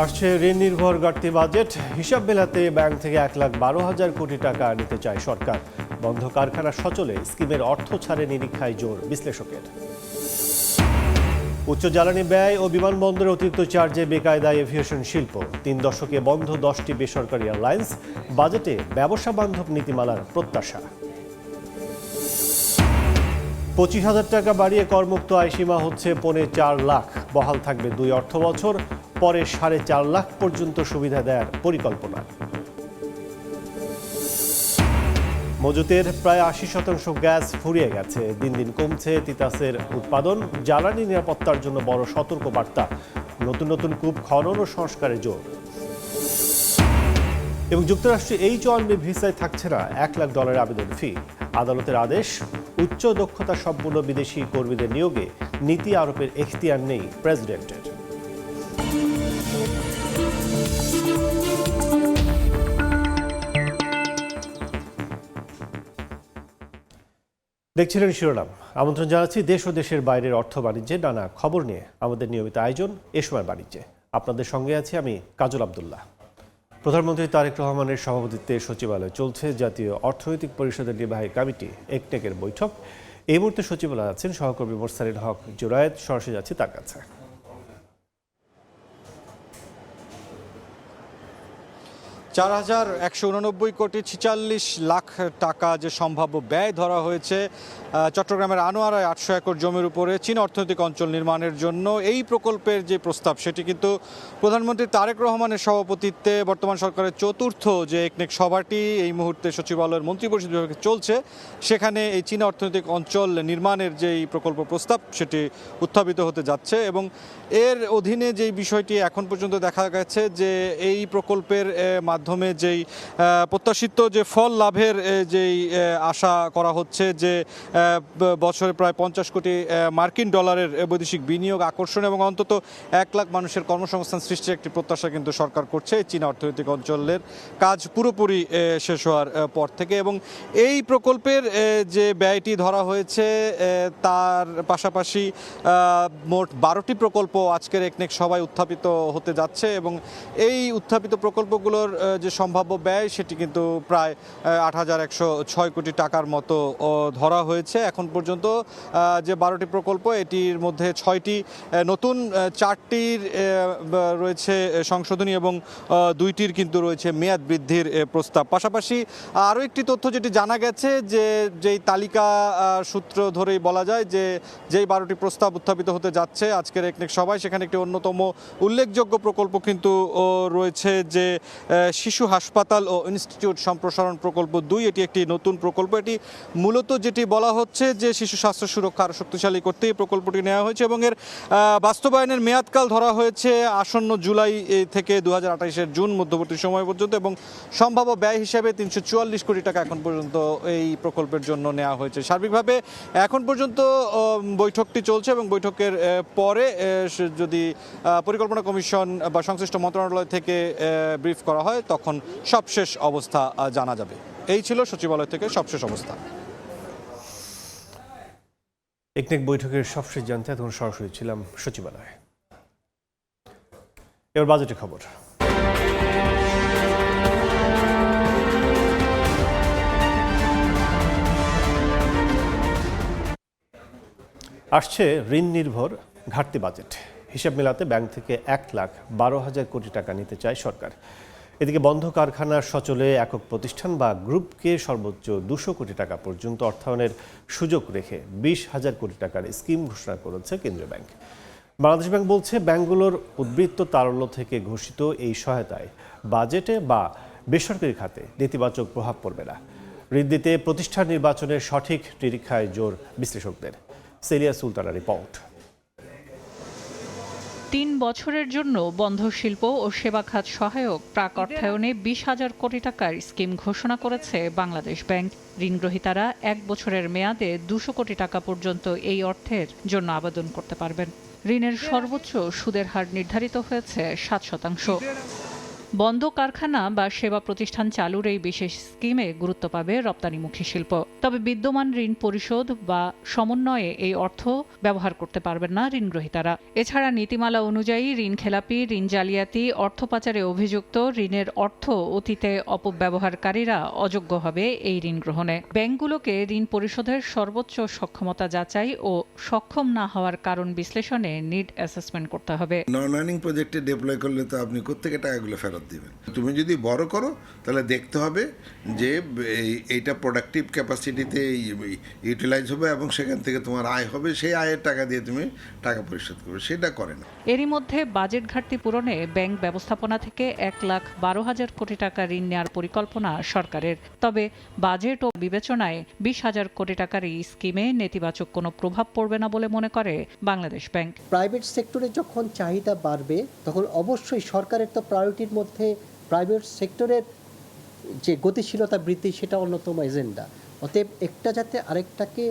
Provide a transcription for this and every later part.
আসছে ঋণ নির্ভর ঘাটতি বাজেট। হিসাব মেলাতে ব্যাংক থেকে 1,12,000 কোটি টাকা নিতে চায় সরকার। বন্ধ কারখানা সচলে স্কিমের অর্থ ছাড়ে নিরীক্ষায় জোর বিশ্লেষকের। উচ্চ জ্বালানি ব্যয় ও বিমানবন্দরের অতিরিক্ত চার্জে বেকায়দায় এভিয়েশন শিল্প। 3 দশকে বন্ধ 10টি বেসরকারি এয়ারলাইন্স। বাজেটে ব্যবসা বান্ধব নীতিমালার প্রত্যাশা। 25,000 টাকা বাড়িয়ে করমুক্ত আয়সীমা হচ্ছে 4.25 লাখ। বহাল থাকবে 2 অর্থ বছর, পরে 4.5 লাখ পর্যন্ত সুবিধা দেওয়ার পরিকল্পনা। মজুতের প্রায় 80% গ্যাস ফুরিয়ে গেছে। দিন দিন কমছে তিতাসের উৎপাদন। জ্বালানি নিরাপত্তার জন্য বড় সতর্ক বার্তা। নতুন নতুন কূপ খনন ও সংস্কারে জোর। এবং যুক্তরাষ্ট্রে H-1B ভিসায় থাকছে না $1,00,000 আবেদন ফি। আদালতের আদেশ, উচ্চ দক্ষতা সম্পন্ন বিদেশি কর্মীদের নিয়োগে নীতি আরোপের এখতিয়ার নেই প্রেসিডেন্টের। দেখছিলেন শিরোনাম। আমন্ত্রণ জানাচ্ছি দেশ ও দেশের বাইরের অর্থ বাণিজ্যের নানা খবর নিয়ে আমাদের নিয়মিত আয়োজন এ সময় বাণিজ্যে। আপনাদের সঙ্গে আছি আমি কাজল আব্দুল্লাহ। প্রধানমন্ত্রী তারেক রহমানের সভাপতিত্বে সচিবালয়ে চলছে জাতীয় অর্থনৈতিক পরিষদের নির্বাহী কমিটি একনেকের বৈঠক। এই মুহূর্তে সচিবালয়ে আছেন সহকর্মী মোরসালিন হক জুরায়েদ। সরাসরি যাচ্ছি তার কাছে। 4,189 কোটি 46 লাখ টাকা যে সম্ভাব্য ব্যয় ধরা হয়েছে চট্টগ্রামের আনোয়ারায় 800 একর জমির উপরে চীন অর্থনৈতিক অঞ্চল নির্মাণের জন্য। এই প্রকল্পের যে প্রস্তাব সেটি কিন্তু প্রধানমন্ত্রী তারেক রহমানের সভাপতিত্বে বর্তমান সরকারের চতুর্থ যে একনেক সভাটি এই মুহূর্তে সচিবালয়ের মন্ত্রিপরিষদ বিভাগে চলছে, সেখানে এই চীন অর্থনৈতিক অঞ্চল নির্মাণের যেই প্রকল্প প্রস্তাব সেটি উত্থাপিত হতে যাচ্ছে। এবং এর অধীনে যেই বিষয়টি এখন পর্যন্ত দেখা গেছে যে এই প্রকল্পের মাধ্যমে যেই প্রত্যাশিত যে ফল লাভের যেই আশা করা হচ্ছে, যে বছরে প্রায় 50 কোটি মার্কিন ডলারের বৈদেশিক বিনিয়োগ আকর্ষণ এবং অন্তত 1 লাখ মানুষের কর্মসংস্থান সৃষ্টির একটি প্রত্যাশা কিন্তু সরকার করছে চীন অর্থনৈতিক অঞ্চলের কাজ পুরোপুরি শেষ হওয়ার পর থেকে। এবং এই প্রকল্পের যে ব্যয়টি ধরা হয়েছে তার পাশাপাশি মোট 12টি প্রকল্প আজকের একনেক সভায় উত্থাপিত হতে যাচ্ছে। এবং এই উত্থাপিত প্রকল্পগুলোর যে সম্ভাব্য ব্যয় সেটি কিন্তু প্রায় 8,106 কোটি টাকার মতো ধরা হয়েছে এখন পর্যন্ত। যে 12টি প্রকল্প, এটির মধ্যে 6টি নতুন, 4টির রয়েছে সংশোধনী এবং 2টির কিন্তু রয়েছে মেয়াদ বৃদ্ধির প্রস্তাব। পাশাপাশি আরও একটি তথ্য যেটি জানা গেছে, যে যেই তালিকা সূত্র ধরেই বলা যায় যে যেই 12টি প্রস্তাব উত্থাপিত হতে যাচ্ছে আজকের একনেক সভায়, সেখানে একটি অন্যতম উল্লেখযোগ্য প্রকল্প কিন্তু রয়েছে যে শিশু হাসপাতাল ও ইনস্টিটিউট সম্প্রসারণ প্রকল্প 2। এটি একটি নতুন প্রকল্প। এটি মূলত যেটি বলা হচ্ছে যে শিশু স্বাস্থ্য সুরক্ষা আরও শক্তিশালী করতে এই প্রকল্পটি নেওয়া হয়েছে এবং এর বাস্তবায়নের মেয়াদকাল ধরা হয়েছে আসন্ন জুলাই থেকে 2028-এর জুন মধ্যবর্তী সময় পর্যন্ত। এবং সম্ভাব্য ব্যয় হিসেবে 344 কোটি টাকা এখন পর্যন্ত এই প্রকল্পের জন্য নেওয়া হয়েছে। সার্বিকভাবে এখন পর্যন্ত বৈঠকটি চলছে এবং বৈঠকের পরে যদি পরিকল্পনা কমিশন বা সংশ্লিষ্ট মন্ত্রণালয় থেকে ব্রিফ করা হয় তখন সবশেষ অবস্থা জানা যাবে। এই ছিল সচিবালয় থেকে সবশেষ অবস্থা। একনেক বৈঠকের সবশেষ জানতে এখন সরাসরি ছিলাম সচিবালয়ে। এবার বাজেটের খবর। আসছে ঋণ নির্ভর ঘাটতি বাজেট। হিসাব মেলাতে ব্যাংক থেকে 1,12,000 কোটি টাকা নিতে চায় সরকার। এদিকে বন্ধ কারখানার সচলে একক প্রতিষ্ঠান বা গ্রুপকে সর্বোচ্চ 200 কোটি টাকা পর্যন্ত অর্থায়নের সুযোগ রেখে 20,000 কোটি টাকার স্কিম ঘোষণা করেছে কেন্দ্রীয় ব্যাংক। বাংলাদেশ ব্যাংক বলছে, ব্যাংকগুলোর উদ্বৃত্ত তারল্য থেকে ঘোষিত এই সহায়তায় বাজেটে বা বেসরকারি খাতে নেতিবাচক প্রভাব পড়বে না। ঋণ দিতে প্রতিষ্ঠান নির্বাচনের সঠিক নিরীক্ষায় জোর বিশ্লেষকদের। সেলিয়া সুলতানার রিপোর্ট। 3 বছরের জন্য বন্ধ শিল্প ও সেবা খাত সহায়ক প্রাক অর্থায়নে 20,000 কোটি টাকার স্কিম ঘোষণা করেছে বাংলাদেশ ব্যাংক। ঋণগ্রহীতারা 1 বছরের মেয়াদে 200 কোটি টাকা পর্যন্ত এই অর্থের জন্য আবেদন করতে পারবেন। ঋণের সর্বোচ্চ সুদের হার নির্ধারিত হয়েছে 7%। বন্ধ কারখানা বা সেবা প্রতিষ্ঠান চালুর এই বিশেষ স্কিমে গুরুত্ব পাবে রপ্তানিমুখী শিল্প। তবে বিদ্যমান ঋণ পরিশোধ বা সমন্বয়ে এই অর্থ ব্যবহার করতে পারবেন না ঋণগ্রহীতারা। এছাড়া নীতিমালা অনুযায়ী ঋণ খেলাপি, ঋণ জালিয়াতি, অর্থ পাচারে অভিযুক্ত, ঋণের অর্থ অতীতে অপব্যবহারকারীরা অযোগ্য হবে এই ঋণ গ্রহণে। ব্যাংকগুলোকে ঋণ পরিশোধের সর্বোচ্চ সক্ষমতা যাচাই ও সক্ষম না হওয়ার কারণ বিশ্লেষণে নিড অ্যাসেসমেন্ট করতে হবে। নন আর্নিং প্রজেক্টে ডিপ্লয় করলে তো আপনি কোত্থেকে টাকাগুলো ফেরত দিবেন? তুমি যদি বড় করো তাহলে দেখতে হবে যে এইটা প্রোডাক্টিভ ক্যাপাসিটিতে ইউটিলাইজ হবে এবং সেখান থেকে তোমার আয় হবে, সেই আয়ের টাকা দিয়ে তুমি টাকা পরিশোধ করবে, সেটা করে না। এরই মধ্যে বাজেট ঘাটতি পূরণে ব্যাংক ব্যবস্থাপনা থেকে 1,12,000 কোটি টাকা ঋণ নেওয়ার পরিকল্পনা সরকারের। তবে বাজেট ও বিবেচনায় 20,000 কোটি টাকার এই স্কিমে নেতিবাচক কোনো প্রভাব পড়বে না বলে মনে করে বাংলাদেশ ব্যাংক। প্রাইভেট সেক্টরে যখন চাহিদা বাড়বে তখন অবশ্যই সরকারের তো প্রায়োরিটির মধ্যে প্রাইভেট সেক্টরের যে গতিশীলতা বৃদ্ধি সেটা অন্যতম এজেন্ডা। অতএব একটা যাতে আরেকটাকে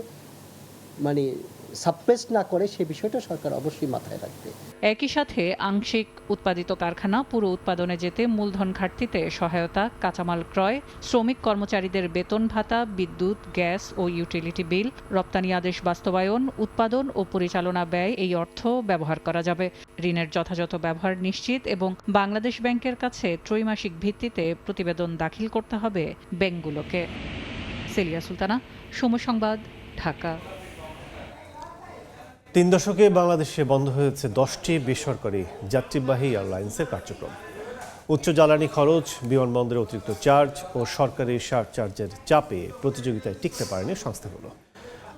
সাপ্রেস না করে সে বিষয়টা সরকার অবশ্যই মাথায় রাখবে। একই সাথে আংশিক উৎপাদিত কারখানা পুরো উৎপাদনে যেতে মূলধন ঘাটতিতে সহায়তা, কাঁচামাল ক্রয়, শ্রমিক কর্মচারীদের বেতন ভাতা, বিদ্যুৎ, গ্যাস ও ইউটিলিটি বিল, রপ্তানি আদেশ বাস্তবায়ন, উৎপাদন ও পরিচালনা ব্যয় এই অর্থ ব্যবহার করা যাবে। ঋণের যথাযথ ব্যবহার নিশ্চিত এবং বাংলাদেশ ব্যাংকের কাছে ত্রৈমাসিক ভিত্তিতে প্রতিবেদন দাখিল করতে হবে ব্যাংকগুলোকে। সেলিয়া সুলতানা, সময় সংবাদ, ঢাকা। 3 দশকে বাংলাদেশে বন্ধ হয়েছে 10টি বেসরকারি যাত্রীবাহী এয়ারলাইন্সের কার্যক্রম। উচ্চ জ্বালানি খরচ, বিমানবন্দরের অতিরিক্ত চার্জ ও সরকারি সারচার্জের চাপে প্রতিযোগিতায় টিকতে পারেনি সংস্থাগুলো।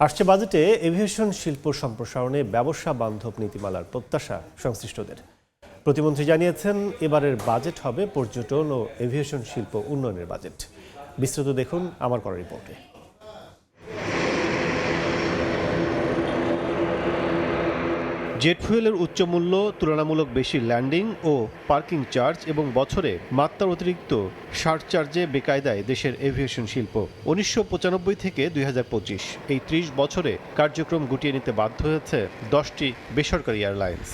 আসছে বাজেটে এভিয়েশন শিল্প সম্প্রসারণে ব্যবসা বান্ধব নীতিমালার প্রত্যাশা সংশ্লিষ্টদের। প্রতিমন্ত্রী জানিয়েছেন, এবারের বাজেট হবে পর্যটন ও এভিয়েশন শিল্প উন্নয়নের বাজেট। বিস্তারিত দেখুন আমার করা রিপোর্টে। জেট ফুয়েলের উচ্চ মূল্য, তুলনামূলক বেশি ল্যান্ডিং ও পার্কিং চার্জ এবং বছরে মাত্রার অতিরিক্ত সারচার্জে বেকায়দায় দেশের এভিয়েশন শিল্প। 1995 থেকে 2025 এই 30 বছরে কার্যক্রম গুটিয়ে নিতে বাধ্য হয়েছে 10টি বেসরকারি এয়ারলাইন্স।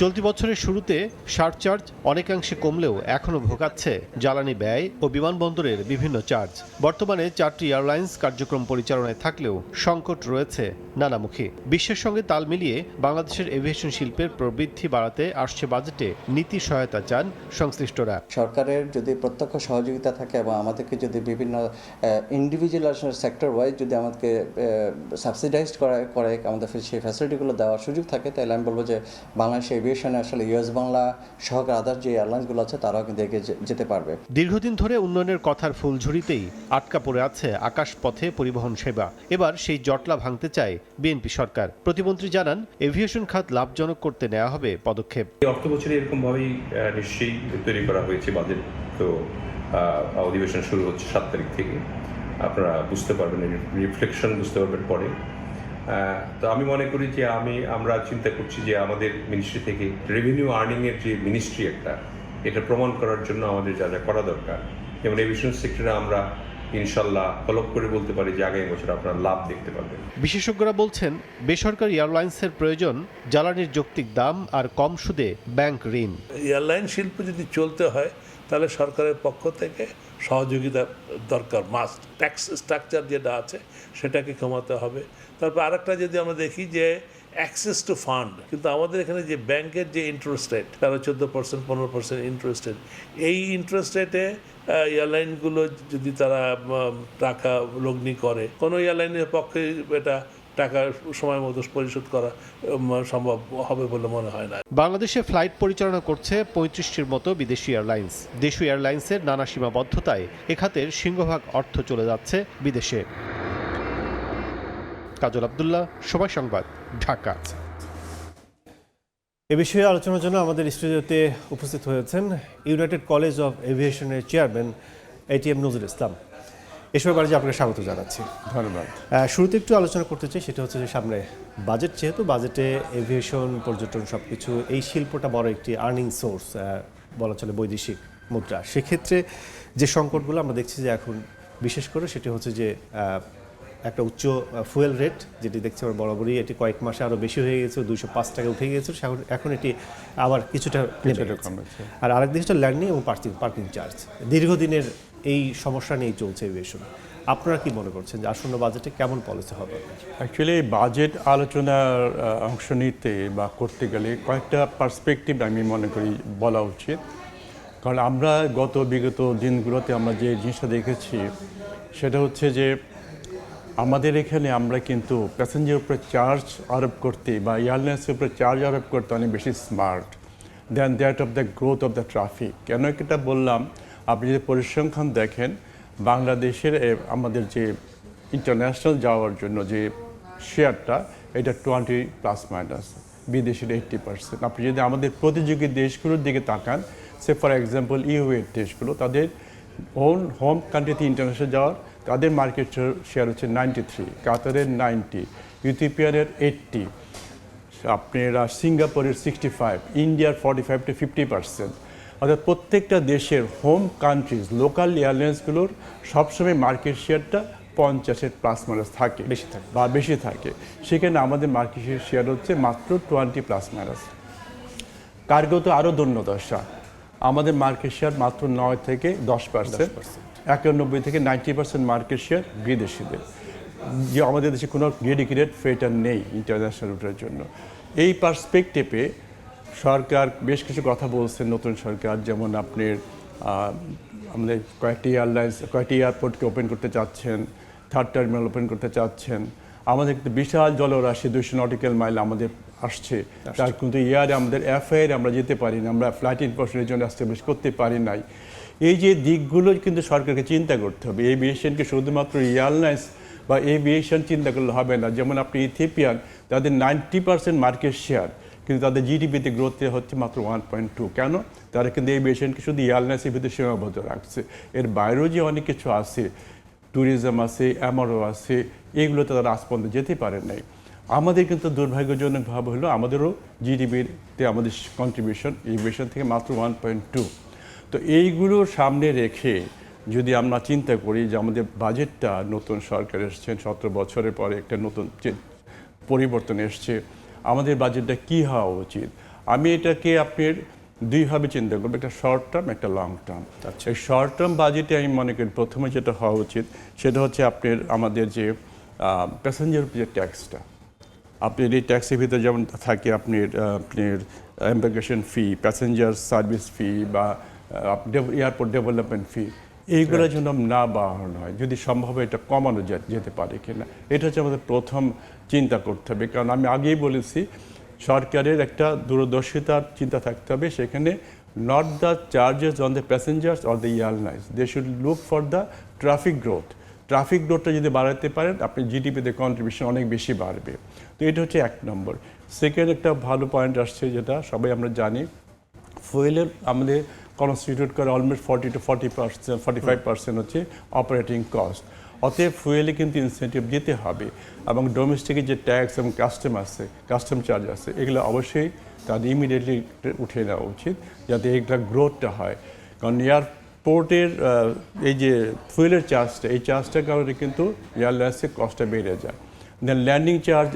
চলতি বছরের শুরুতে সারচার্জ অনেকাংশে কমলেও এখনও ভোগাচ্ছে জ্বালানি ব্যয় ও বিমানবন্দরের বিভিন্ন চার্জ। বর্তমানে 4টি এয়ারলাইন্স কার্যক্রম পরিচালনায় থাকলেও সংকট রয়েছে নানামুখী। বিশ্বের সঙ্গে তাল মিলিয়ে বাংলাদেশের এভিয়েশন শিল্পের প্রবৃদ্ধি বাড়াতে আসছে বাজেটে নীতি সহায়তা চান সংশ্লিষ্টরা। সরকারের যদি প্রত্যক্ষ সহযোগিতা থাকে এবং আমাদেরকে যদি বিভিন্ন ইন্ডিভিজুয়াল সেক্টর ওয়াইজ যদি আমাদেরকে সাবসিডাইজ করে আমাদের সেই ফ্যাসিলিটিগুলো দেওয়ার সুযোগ থাকে, তাহলে আমি বলবো যে বাংলাদেশ এভিয়েশনে আসলে ইউএস বাংলা সহকারে আদার যে এয়ারলাইন্সগুলো আছে তারাও কিন্তু এগিয়ে যেতে পারবে। দীর্ঘদিন ধরে উন্নয়নের কথার ফুলঝুরিতেই আটকা পড়ে আছে আকাশপথে পরিবহন সেবা। এবার সেই জটলা ভাঙতে চায় বিএনপি সরকার। প্রতিমন্ত্রী জানান, এভিয়েশন খাত লাভজনক করতে নেওয়া হবে পদক্ষেপ। অর্থ বছরে এরকম ভাবেই নিশ্চয়ই তৈরি করা হয়েছে বাজেট। তো অধিবেশন শুরু হচ্ছে 7 তারিখ থেকে, আপনারা বুঝতে পারবেন, রিফ্লেকশন বুঝতে পারবেন পরে। তো আমি মনে করি যে আমরা চিন্তা করছি যে আমাদের মিনিস্ট্রি থেকে রেভিনিউ আর্নিংয়ের যে মিনিস্ট্রি এটা প্রমাণ করার জন্য আমাদের যা যা করা দরকার, যেমন এভিয়েশন সেক্টরে আমরা ইনশাল্লাহ ফলোপ করে বলতে পারি যে আগামী বছর আপনারা লাভ দেখতে পাবেন। বিশেষজ্ঞরা বলছেন, বেসরকারি এয়ারলাইন্সের প্রয়োজন জ্বালানির যৌক্তিক দাম আর কম সুদে ব্যাংক ঋণ। এয়ারলাইন শিল্প যদি চলতে হয় তাহলে সরকারের পক্ষ থেকে সহযোগিতা দরকার, মাস্ট। ট্যাক্স স্ট্রাকচার যেটা আছে সেটাকে কমাতে হবে। তারপর আরেকটা যদি আমরা দেখি যে অ্যাক্সেস টু ফান্ড, কিন্তু আমাদের এখানে যে ব্যাংকের যে ইন্টারেস্ট রেট 14% 15% ইন্টারেস্ট রেট, এই ইন্টারেস্ট রেটে এয়ারলাইনগুলো যদি তারা টাকা লগ্নি করে, কোনো এয়ারলাইনের পক্ষে এটা টাকা সময় মতো পরিশোধ করা সম্ভব হবে বলে মনে হয় না। বাংলাদেশে ফ্লাইট পরিচালনা করছে 35টির মতো বিদেশি এয়ারলাইন্স। দেশীয় এয়ারলাইন্সের নানা সীমাবদ্ধতায় এ খাতের সিংহভাগ অর্থ চলে যাচ্ছে বিদেশে। কাজল আব্দুল্লাহ, সময় সংবাদ, ঢাকা। এ বিষয়ে আলোচনার জন্য আমাদের স্টুডিওতে উপস্থিত হয়েছেন ইউনাইটেড কলেজ অফ এভিয়েশনের চেয়ারম্যান ATM নজরুল ইসলাম। এসব বাড়ি আপনাকে স্বাগত জানাচ্ছি। ধন্যবাদ। শুরুতে একটু আলোচনা করতে চাই, সেটা হচ্ছে যে সামনে বাজেট, যেহেতু বাজেটে এভিয়েশন, পর্যটন সবকিছু, এই শিল্পটা বড় একটি আর্নিং সোর্স বলা চলে, বৈদেশিক মুদ্রা। সেক্ষেত্রে যে সংকটগুলো আমরা দেখছি যে এখন বিশেষ করে, সেটি হচ্ছে যে একটা উচ্চ ফুয়েল রেট, যেটি দেখছি আমরা বরাবরই এটি কয়েক মাসে আরও বেশি হয়ে গেছে, 205 টাকা উঠে গিয়েছে, এখন এটি আবার কিছুটা নেমে গেছে। আর আরেক দিক হচ্ছে ল্যান্ডিং এবং পার্কিং চার্জ। দীর্ঘদিনের এই সমস্যা নিয়েই চলছে এভিয়েশন। আপনারা কি মনে করছেন যে আসন্ন বাজেটে কেমন পলিসি হবে? অ্যাকচুয়ালি বাজেট আলোচনার অংশ নিতে বা করতে গেলে কয়েকটা পার্সপেক্টিভ আমি মনে করি বলা উচিত। কারণ আমরা বিগত দিনগুলোতে আমরা যে জিনিসটা দেখেছি সেটা হচ্ছে যে আমাদের এখানে আমরা কিন্তু প্যাসেঞ্জারের উপরে চার্জ আরোপ করতে বা এয়ারলাইন্সের উপরে চার্জ আরোপ করতে অনেক বেশি smart then that of the growth of the traffic. কেন এটা বললাম, আপনি যদি পরিসংখ্যান দেখেন বাংলাদেশের আমাদের যে ইন্টারন্যাশনাল যাওয়ার জন্য যে শেয়ারটা, এটা 20+-, বিদেশের 80%। আপনি যদি আমাদের প্রতিযোগী দেশগুলোর দিকে তাকান, সে ফর এক্সাম্পল ইউএর দেশগুলো, তাদের হোম কান্ট্রিতে ইন্টারন্যাশনাল যাওয়ার তাদের মার্কেট শেয়ার হচ্ছে 93, কাতারের 90, ইথিওপিয়ার 80, আপনারা সিঙ্গাপুরের 65, ইন্ডিয়ার 45-50%। অর্থাৎ প্রত্যেকটা দেশের হোম কান্ট্রিজ লোকাল এয়ারলাইন্সগুলোর সবসময় মার্কেট শেয়ারটা 50+ থাকে, বেশি থাকে। সেখানে আমাদের মার্কেট শেয়ার হচ্ছে মাত্র 20+। কার্গো তো আরও দৈন্যদশা, আমাদের মার্কেট শেয়ার মাত্র 9-10%, 91-90% মার্কেট শেয়ার বিদেশিদের। যে আমাদের দেশে কোনো ডেডিকেটেড ফ্রেটার নেই ইন্টারন্যাশনাল রুটের জন্য। এই পার্সপেক্টিভে সরকার বেশ কিছু কথা বলছেন, নতুন সরকার, যেমন আপনি আমাদের কয়েকটি এয়ারপোর্টকে ওপেন করতে চাচ্ছেন, থার্ড টার্মিনাল ওপেন করতে চাচ্ছেন। আমাদের কিন্তু বিশাল জলরাশি 200 নটিক্যাল মাইল আমাদের আসছে, তার কিন্তু ইয়ারে আমাদের এফআইআর আমরা যেতে পারি না, আমরা ফ্লাইট ইনফরমেশনের জন্য এস্টাবলিশ করতে পারি নাই। এই যে দিকগুলো কিন্তু সরকারকে চিন্তা করতে হবে। এভিয়েশনকে শুধুমাত্র এয়ারলাইন্স বা এভিয়েশন চিন্তা করলে হবে না। যেমন আপনি ইথিওপিয়ান, তাদের 90% মার্কেট শেয়ার, কিন্তু তাদের জিডিপিতে গ্রোথ হচ্ছে মাত্র 1.2। কেন? তারা কিন্তু এভিয়েশনকে শুধু এয়ারলাইন্সের ভিতরে সীমাবদ্ধ রাখছে। এর বাইরেও যে অনেক কিছু আছে, ট্যুরিজম আছে, এমআরও আছে, এগুলোতে তারা আজ পর্যন্ত যেতে পারে নাই। আমাদের কিন্তু দুর্ভাগ্যজনকভাবে হলো আমাদেরও জিডিপিতে আমাদের কন্ট্রিবিউশন এভিয়েশন থেকে মাত্র 1.2। তো এইগুলো সামনে রেখে যদি আমরা চিন্তা করি যে আমাদের বাজেটটা, নতুন সরকার এসছেন 17 বছরের পরে একটা নতুন পরিবর্তন এসছে, আমাদের বাজেটটা কী হওয়া উচিত, আমি এটাকে আপনার দুইভাবে চিন্তা করবো, একটা শর্ট টার্ম, একটা লং টার্ম। এই শর্ট টার্ম বাজেটে আমি মনে করি প্রথমে যেটা হওয়া উচিত সেটা হচ্ছে আপনার আমাদের যে প্যাসেঞ্জার যে ট্যাক্সটা, আপনার এই ট্যাক্সের ভিতরে যেমন থাকে আপনার এমবার্কেশন ফি, প্যাসেঞ্জার সার্ভিস ফি বা এয়ারপোর্ট ডেভেলপমেন্ট ফি, এইগুলোর জন্য না বাড়ানো হয়, যদি সম্ভব এটা কমানো যেতে পারে কিনা, এটা হচ্ছে আমাদের প্রথম চিন্তা করতে হবে। কারণ আমি আগেই বলেছি সরকারের একটা দূরদর্শিতার চিন্তা থাকতে হবে, সেখানে not the charges on the passengers or the airlines, they should look for the traffic growth. Traffic গ্রোথটা যদি বাড়াতে পারেন আপনি জিডিপিতে কন্ট্রিবিউশন অনেক বেশি বাড়বে। তো এটা হচ্ছে 1 নম্বর। সেকেন্ড একটা ভালো পয়েন্ট আসছে, যেটা সবাই আমরা জানি, ফুয়েলের আমাদের কনস্টিটিউট করে অলমোস্ট 40-40%, 45% হচ্ছে অপারেটিং কস্ট। অতএব ফুয়েলে কিন্তু ইনসেন্টিভ দিতে হবে, এবং ডোমেস্টিকের যে ট্যাক্স এবং কাস্টম চার্জ আছে, এগুলো অবশ্যই তাদের ইমিডিয়েটলি উঠে নেওয়া উচিত, যাতে এইটা গ্রোথটা হয়। কারণ এয়ারপোর্টের এই যে ফুয়েলের চার্জটা, এই চার্জটার কারণে কিন্তু এয়ারলাইন্সের কস্টটা বেড়ে যায়। Then landing charge,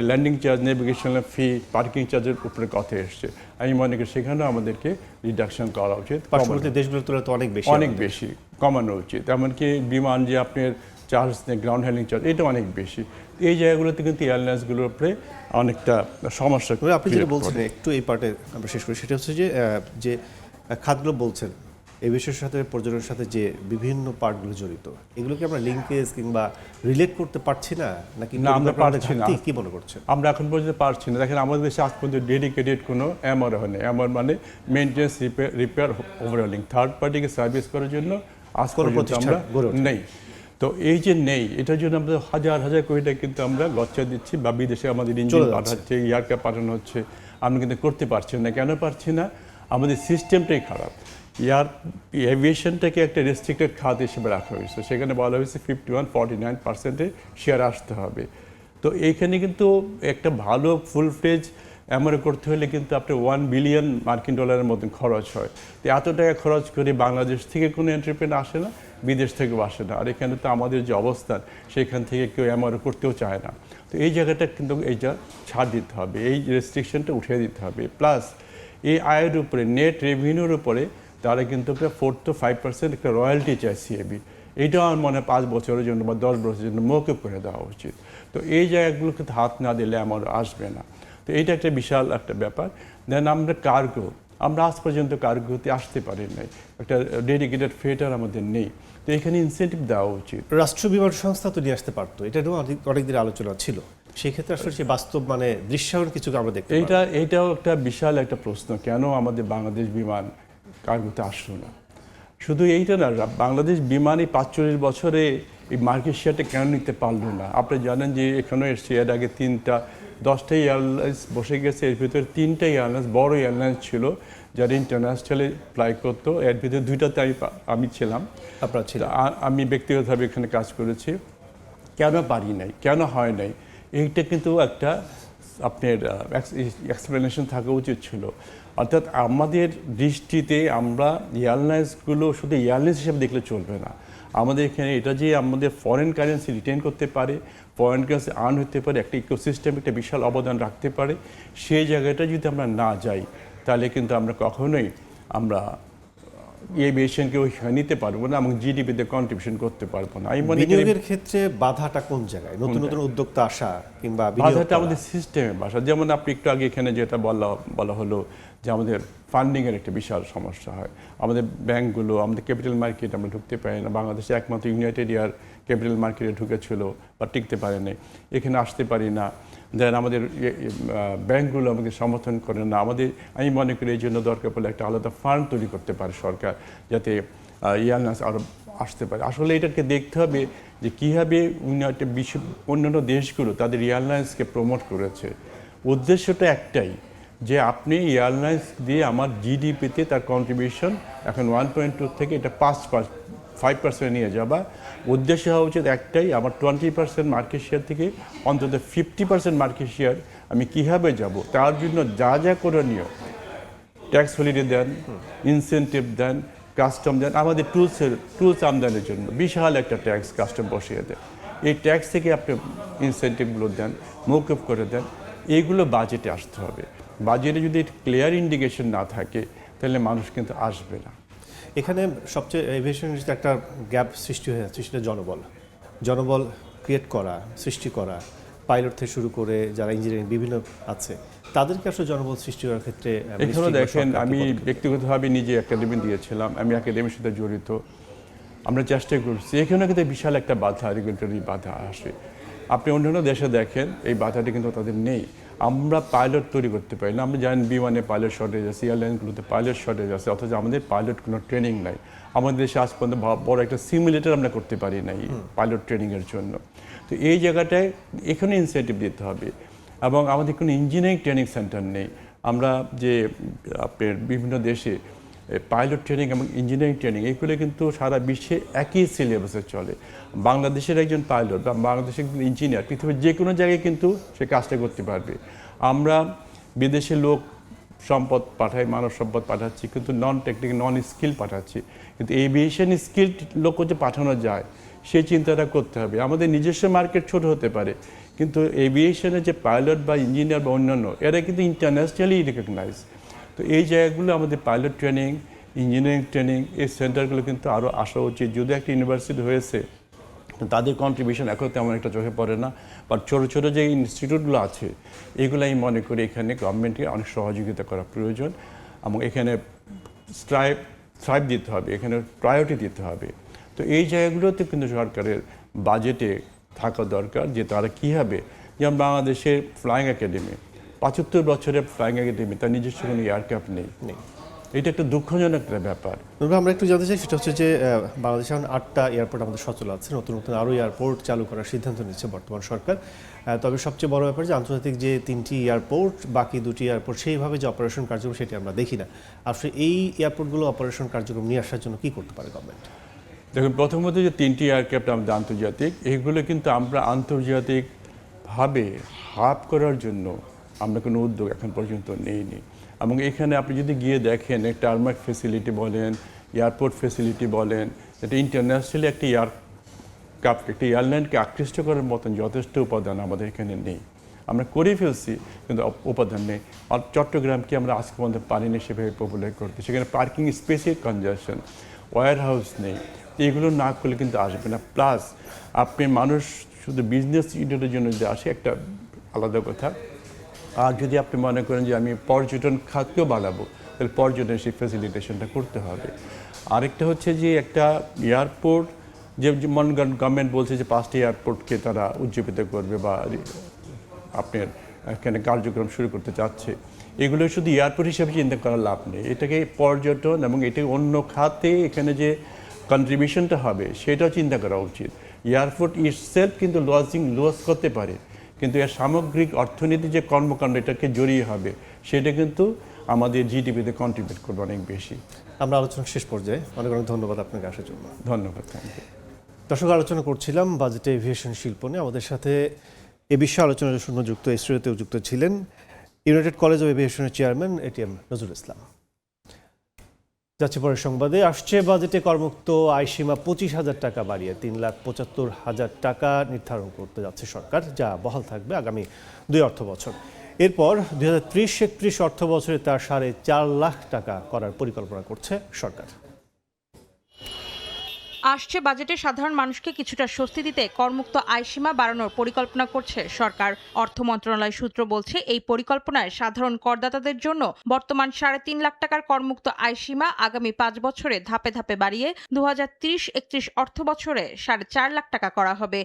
landing charge, navigation fee, parking চার্জের উপরে কথা এসছে। আমি মনে করি সেখানেও আমাদেরকে রিডাকশন করা উচিত, পার্শ্ববর্তী দেশগুলোর তুলনায় তো অনেক বেশি কমানো উচিত। এমনকি বিমান যে আপনার চার্জ নেই, গ্রাউন্ড হ্যান্ডলিং চার্জ, এটা অনেক বেশি। এই জায়গাগুলোতে কিন্তু এয়ারলাইন্সগুলোর উপরে অনেকটা সমস্যা। আপনি যেটা বলছেন একটু এই পার্টে আমরা শেষ করি, সেটা হচ্ছে যে খাতগুলো বলছেন এভিয়েশনের সাথে, পর্যটনের সাথে যে বিভিন্ন পার্টগুলো জড়িত, এগুলোকে আমরা লিঙ্কেজ কিংবা রিলেট করতে পারছি না, নাকি না আমরা পারছি না? কি মনে করছেন? আমরা এখন পর্যন্ত পারছি না। দেখেন আমাদের দেশে আজ পর্যন্ত ডেডিকেটেড কোনো এমআর হয় না। এমআর মানে মেনটেন্স, রিপেয়ার, ওভারঅলিং, থার্ড পার্টিকে সার্ভিস করার জন্য আজ পর্যন্ত আমরা নেই। তো এই যে নেই, এটার জন্য আমরা হাজার কোটি টাকা কিন্তু আমরা গচ্ছা দিচ্ছি, বা বিদেশে আমাদের ইঞ্জিন পাঠাচ্ছে, এয়ারক্রাফট পাঠানো হচ্ছে, আমরা কিন্তু করতে পারছি না। কেন পারছি না? আমাদের সিস্টেমটাই খারাপ। এভিয়েশনটাকে একটা রেস্ট্রিক্টেড খাত হিসেবে রাখা হয়েছে, সেখানে বলা হয়েছে 51-49% শেয়ার আসতে হবে। তো এইখানে কিন্তু একটা ভালো ফুল ফ্লেজ এমআরও করতে হলে কিন্তু আপনার $1 বিলিয়ন মার্কিন ডলারের মতন খরচ হয়। তো এত টাকা খরচ করে বাংলাদেশ থেকে কোনো এন্টারপ্রেনার আসে না, বিদেশ থেকেও আসে না। আর এখানে তো আমাদের যে অবস্থান, সেখান থেকে কেউ এমআরও করতেও চায় না। তো এই জায়গাটা কিন্তু এইটা ছাড় দিতে হবে, এই রেস্ট্রিকশনটা উঠিয়ে দিতে হবে। প্লাস এই আয়ের উপরে, নেট রেভিনিউর উপরে তারা কিন্তু প্রায় 4 to 5% একটা রয়্যালটি চায় সিএবি। এইটাও আমার মনে হয় 5 বছরের জন্য বা 10 বছরের জন্য মৌকুব করে দেওয়া উচিত। তো এই জায়গাগুলোকে হাত না দিলে আমার আসবে না। তো এইটা একটা বিশাল একটা ব্যাপার। দেন আমরা কার্গো, আমরা আজ পর্যন্ত কার্গোতে আসতে পারি নাই, একটা ডেডিকেটেড ফ্রেটার আমাদের নেই। তো এখানে ইনসেন্টিভ দেওয়া উচিত। রাষ্ট্র বিমান সংস্থা তো নিয়ে আসতে পারতো, এটারও অনেক দিন আলোচনা ছিল। সেই ক্ষেত্রে আসলে সে বাস্তব মানে দৃশ্যায়ন কিছু আমরা দেখতে পাই। এইটাও একটা বিশাল একটা প্রশ্ন, কেন আমাদের বাংলাদেশ বিমান কার্গোতে আসলো না। শুধু এইটা না, বাংলাদেশ বিমান এই 45 বছরে এই মার্কেট শেয়ারটা কেন নিতে পারলো না। আপনি জানেন যে এখানেও এসছে, এর আগে 10টা এয়ারলাইন্স বসে গেছে, এর ভিতরে 3টা এয়ারলাইন্স বড় এয়ারলাইন্স ছিল যারা ইন্টারন্যাশনালি ফ্লাই করতো। এর ভিতরে 2টাতে আমি ছিলাম, আপনার ছিল। আমি ব্যক্তিগতভাবে এখানে কাজ করেছি। কেন পারি নাই, কেন হয় নাই, এইটা কিন্তু একটা আপনার এক্সপ্লেনেশন থাকা উচিত ছিল। অর্থাৎ আমাদের দৃষ্টিতে আমরা এয়ারলাইন্সগুলো শুধু এয়ারলাইন্স হিসেবে দেখলে চলবে না। আমাদের এখানে এটা যে আমাদের ফরেন কারেন্সি রিটেন করতে পারে, ফরেন কারেন্সি আর্ন হতে পারে, একটা ইকোসিস্টেম একটা বিশাল অবদান রাখতে পারে, সেই জায়গাটা যদি আমরা না যাই তাহলে কিন্তু আমরা কখনোই আমরা এভিয়েশনকে ওইখানে নিতে পারবো না এবং জিডিপিতে কন্ট্রিবিউশন করতে পারবো না। আমি মনে করি বিনিয়োগের ক্ষেত্রে বাধাটা কোন জায়গায়? নতুন নতুন উদ্যোক্তা আসা কিংবা বাধাটা আমাদের সিস্টেমে বাসা। যেমন আপনি একটু আগে এখানে যেটা বলা হলো যে আমাদের ফান্ডিংয়ের একটা বিশাল সমস্যা হয়। আমাদের ব্যাংকগুলো, আমাদের ক্যাপিটাল মার্কেট আমরা ঢুকতে পারি না। বাংলাদেশে একমাত্র ইউনাইটেড এয়ার ক্যাপিটাল মার্কেটে ঢুকেছিল বা টিকতে পারেনি, এখানে আসতে পারি না। দেন আমাদের ব্যাংকগুলো আমাকে সমর্থন করে না। আমি মনে করি এই জন্য দরকার পড়লে একটা আলাদা ফান্ড তৈরি করতে পারে সরকার, যাতে এয়ারলাইন্স আরও আসতে পারে। আসলে এটাকে দেখতে হবে যে কীভাবে অন্যান্য দেশগুলো তাদের এয়ারলাইন্সকে প্রমোট করেছে। উদ্দেশ্যটা একটাই, যে আপনি এয়ারলাইন্স দিয়ে আমার জিডিপিতে তার কন্ট্রিবিউশন এখন 1.2 থেকে এটা 5% নিয়ে যাবা। উদ্দেশ্য হওয়া উচিত একটাই, আমার 20% মার্কেট শেয়ার থেকে অন্তত 50% মার্কেট শেয়ার আমি কীভাবে যাব, তার জন্য যা যা করণীয়, ট্যাক্স হলিডে দেন, ইনসেন্টিভ দেন, কাস্টম দেন। আমাদের টুলস আমদানির জন্য বিশাল একটা ট্যাক্স কাস্টম বসিয়ে দেন। এই ট্যাক্স থেকে আপনি ইনসেন্টিভগুলো দেন, মৌকুব করে দেন। এইগুলো বাজেটে আসতে হবে। বাজেটে যদি ক্লিয়ার ইন্ডিকেশন না থাকে তাহলে মানুষ কিন্তু আসবে না। এখানে সবচেয়ে এভিয়েশনের যে একটা গ্যাপ সৃষ্টি হয়ে যাচ্ছে সেটা জনবল ক্রিয়েট করা, সৃষ্টি করা, পাইলট থেকে শুরু করে যারা ইঞ্জিনিয়ারিং বিভিন্ন আছে তাদেরকে আসলে জনবল সৃষ্টি করার ক্ষেত্রে এখানে দেখেন, আমি ব্যক্তিগতভাবে নিজে একাডেমি দিয়েছিলাম, আমি একাডেমির সাথে জড়িত। আমরা চেষ্টা করছি, এখানে কিন্তু বিশাল একটা বাধা, রেগুলেটরি বাধা আসে। আপনি অন্যান্য দেশে দেখেন এই বাধাটি কিন্তু তাদের নেই। আমরা পাইলট তৈরি করতে পারি না। আমরা জানেন বিমানে পাইলট শর্টেজ আছে, এয়ারলাইনগুলোতে পাইলট শর্টেজ আছে, অথচ আমাদের পাইলট কোনো ট্রেনিং নাই। আমাদের দেশে আজ পর্যন্ত বড় একটা সিমুলেটর আমরা করতে পারি নাই পাইলট ট্রেনিংয়ের জন্য। তো এই জায়গাটায় এখানে ইনসেন্টিভ দিতে হবে। এবং আমাদের কোনো ইঞ্জিনিয়ারিং ট্রেনিং সেন্টার নেই। আমরা যে আপনার বিভিন্ন দেশে পাইলট ট্রেনিং এবং ইঞ্জিনিয়ারিং ট্রেনিং এগুলো কিন্তু সারা বিশ্বে একই সিলেবাসে চলে। বাংলাদেশের একজন পাইলট বা বাংলাদেশের একজন ইঞ্জিনিয়ার পৃথিবীর যে কোনো জায়গায় কিন্তু সে কাজটা করতে পারবে। আমরা বিদেশে লোক সম্পদ পাঠাই, মানব সম্পদ পাঠাচ্ছি, কিন্তু নন টেকনিক্যাল নন স্কিল পাঠাচ্ছি। কিন্তু এভিয়েশন স্কিল লোক যে পাঠানো যায় সেই চিন্তাটা করতে হবে। আমাদের নিজস্ব মার্কেট ছোট হতে পারে, কিন্তু এভিয়েশনের যে পাইলট বা ইঞ্জিনিয়ার বা অন্যান্য এরা কিন্তু ইন্টারন্যাশনালি রিকগনাইজ। তো এই জায়গাগুলো আমাদের পাইলট ট্রেনিং, ইঞ্জিনিয়ারিং ট্রেনিং এই সেন্টারগুলো কিন্তু আরও আসা উচিত। যদি একটা ইউনিভার্সিটি হয়েছে তাদের কন্ট্রিবিউশন এখন তেমন একটা চোখে পড়ে না, বাট ছোটো ছোটো যে ইনস্টিটিউটগুলো আছে এগুলো আমি মনে করি এখানে গভর্নমেন্টকে অনেক সহযোগিতা করা প্রয়োজন এবং এখানে থ্রাইভ দিতে হবে, এখানে প্রায়োরিটি দিতে হবে। তো এই জায়গাগুলোতে কিন্তু সরকারের বাজেটে থাকা দরকার যে তারা কীভাবে, যেমন বাংলাদেশের ফ্লাইং একাডেমি 75 বছরের ফ্লাইং একাডেমি, তার নিজস্ব কোনো এয়ারক্রাফট নেই। এটা একটা দুঃখজনক একটা ব্যাপার। আমরা একটু জানতে চাই, সেটা হচ্ছে যে বাংলাদেশে এখন 8টা এয়ারপোর্ট আমাদের সচল আছে, নতুন নতুন আরও এয়ারপোর্ট চালু করার সিদ্ধান্ত নিচ্ছে বর্তমান সরকার। তবে সবচেয়ে বড় ব্যাপার যে আন্তর্জাতিক যে 3টি এয়ারপোর্ট, বাকি 2টি এয়ারপোর্ট সেইভাবে যে অপারেশন কার্যক্রম সেটি আমরা দেখি না। আসলে এই এয়ারপোর্টগুলো অপারেশন কার্যক্রম নিয়ে আসার জন্য কী করতে পারে গভর্নমেন্ট? দেখুন, প্রথমত যে 3টি এয়ারক্রাফট আমাদের আন্তর্জাতিক, এইগুলো কিন্তু আমরা আন্তর্জাতিকভাবে হাব করার জন্য আমরা কোনো উদ্যোগ এখন পর্যন্ত নেইনি। এবং এখানে আপনি যদি গিয়ে দেখেন টার্মাক ফেসিলিটি বলেন, এয়ারপোর্ট ফেসিলিটি বলেন, এটা ইন্টারন্যাশনালি একটা একটা এয়ারলাইনকে আকৃষ্ট করার মতন যথেষ্ট উপাদান আমাদের এখানে নেই। আমরা করে ফেলছি কিন্তু উপাদান নেই। আর চট্টগ্রামকে আমরা আজকে পর্যন্ত পারিনি সেভাবে পপুলার করতে। সেখানে পার্কিং স্পেসের কনজাকশন, ওয়্যার হাউস নেই, এগুলো না করলে কিন্তু আসবে না। প্লাস আপনি মানুষ শুধু বিজনেস ইউনিটের জন্য যদি আসে একটা আলাদা কথা, আর যদি আপনি মনে করেন যে আমি পর্যটন খাতকেও বাড়াবো, তাহলে পর্যটনের সেই ফ্যাসিলিটেশনটা করতে হবে। আরেকটা হচ্ছে যে একটা এয়ারপোর্ট, যে গভর্নমেন্ট বলছে যে 5টি এয়ারপোর্টকে তারা উজ্জীবিত করবে বা আপনার এখানে কার্যক্রম শুরু করতে চাচ্ছে, এগুলো শুধু এয়ারপোর্ট হিসেবে চিন্তা করার লাভ নেই। এটাকে পর্যটন এবং এটাকে অন্য খাতে এখানে যে কন্ট্রিবিউশনটা হবে সেটাও চিন্তা করা উচিত। এয়ারপোর্ট ইটসেলফ কিন্তু লস করতে পারে, কিন্তু এর সামগ্রিক অর্থনীতি যে কর্মকাণ্ড এটাকে জড়িয়ে হবে সেটা কিন্তু আমাদের জিডিপিতে কন্ট্রিবিউট করবে অনেক বেশি। আমরা আলোচনা শেষ পর্যায়ে, অনেক অনেক ধন্যবাদ আপনাকে আসার জন্য। ধন্যবাদ। Thank you. দর্শক, আলোচনা করছিলাম বাজেটে এভিয়েশন শিল্প নিয়ে। আমাদের সাথে এ বিষয়ে আলোচনার জন্য স্টুডিওতেও যুক্ত ছিলেন ইউনাইটেড কলেজ অফ এভিয়েশনের চেয়ারম্যান ATM নজরুল ইসলাম। যাচ্ছে পরের সংবাদে। আসছে বাজেটে করমুক্ত আয়সীমা 25,000 টাকা বাড়িয়ে 3,75,000 টাকা নির্ধারণ করতে যাচ্ছে সরকার, যা বহাল থাকবে আগামী 2 অর্থ বছর। এরপর 2030-31 অর্থ বছরে তা 4.5 লাখ টাকা করার পরিকল্পনা করছে সরকার। আসছে বাজেটে সাধারণ মানুষকে কিছুটা স্বস্তি দিতে করমুক্ত আয়সীমা বাড়ানোর পরিকল্পনা করছে সরকার। অর্থ মন্ত্রণালয় সূত্র বলছে, এই পরিকল্পনায় সাধারণ করদাতাদের জন্য বর্তমান 3.5 লাখ টাকার করমুক্ত আয়সীমা আগামী 5 বছরে ধাপে ধাপে বাড়িয়ে 2030-31 অর্থ বছরে 4.5 লাখ টাকা করা হবে।